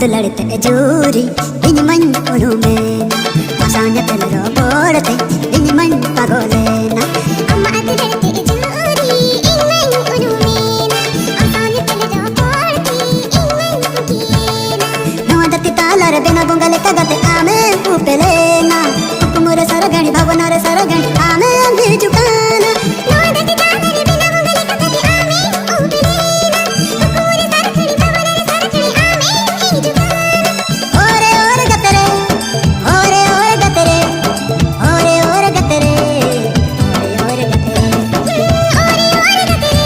ಅದು ಲಡಿತೆ ಜೂರಿ ಇನಿ ಮಣ್ ಉನುಮೇನ ಮಸಾನ ತೆಲರೋ ಬೋಡತೆ ಇನಿ ಮಣ್ ಪಗೋಲೇನ ಅಮ್ಮ ಅದು ಲಡಿತೆ ಜೂರಿ ಇನಿ ಮಣ್ ಉನುಮೇನ ಮಸಾನ ತೆಲರೋ ಬೋಡತೆ ಇನಿ ಮಣ್ ಪುಕೀನ ನೋದತಿ ತಾಲರ ಬಿನ ಬೊಂಗಲೆ ಕಗತೆ ಆಮೆ ಉಪೆಲೇನ ಕುಮುರ ಸರಗಣಿ ಭವನರ ಸರಗಣಿ ಆಮೆ ಅಂಗಿ ಜುಕಾನ ನೋದತಿ ತಾಲರ ಬಿನ ಬೊಂಗಲೆ ಕಗತೆ ಆಮೆ ಉಪೆಲೇನ ಕುಮುರ ಸರಗಣಿ ಭವನರ ಸರಗಣಿ ಆಮೆ ಅಂಗಿ ಜುಕಾನ ಓರೆ ಓರೆ ಗತರೆ ಓರೆ ಓರೆ ಗತರೆ ಓರೆ ಓರೆ ಗತರೆ ಓರೆ ಓರೆ ಗತರೆ ಓರೆ ಓರೆ ಗತರೆ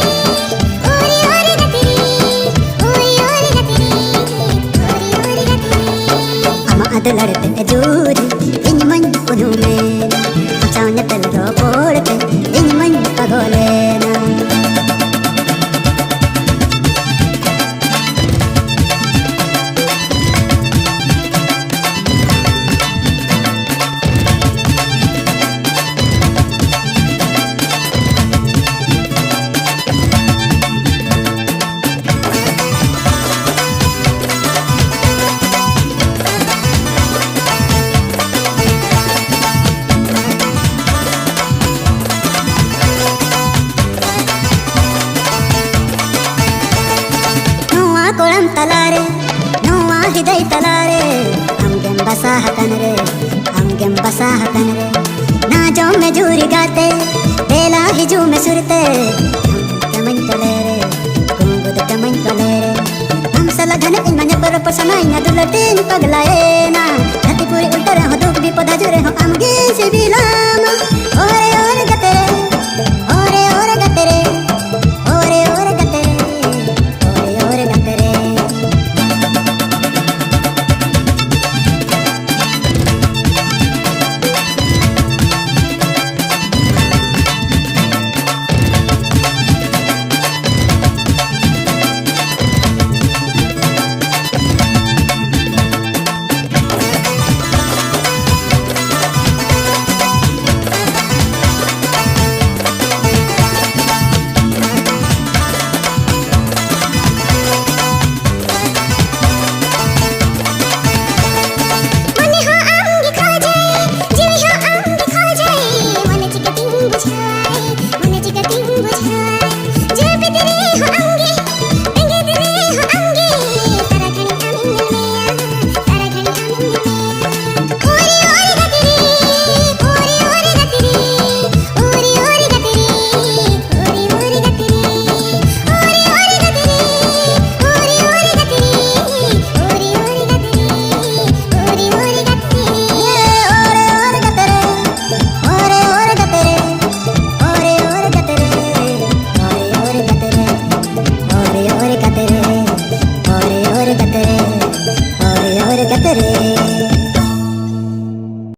ಓರೆ ಓರೆ ಗತರೆ ಓರೆ ಓರೆ ಗತರೆ ಓರೆ ಓರೆ ಗತರೆ ಅಮ್ಮ ಅದು ಲಡತೆ ಜೂರಿ ಇನಿ ಮಣ್ ಉನುಮೇನ ಮಚಾನ ತೆಲರೋ ಬೋಡತೆ ಇನಿ ಮಣ್ ಪಗೋಲೇನ कोळम तलारे नोवा हिदै तलारे हमगेम बसा हकनरे हमगेम बसा हकनरे ना जो में जूरी गाते बेला हिजू में सुरते कमन तलेरे कुंगुद कमन तलेरे हम सला घन इन मन पर पसनाई ना दुलटे पगलाए ना धरती पूरी उल्टर हो दुख भी पधा जुरे हो हमगे से भी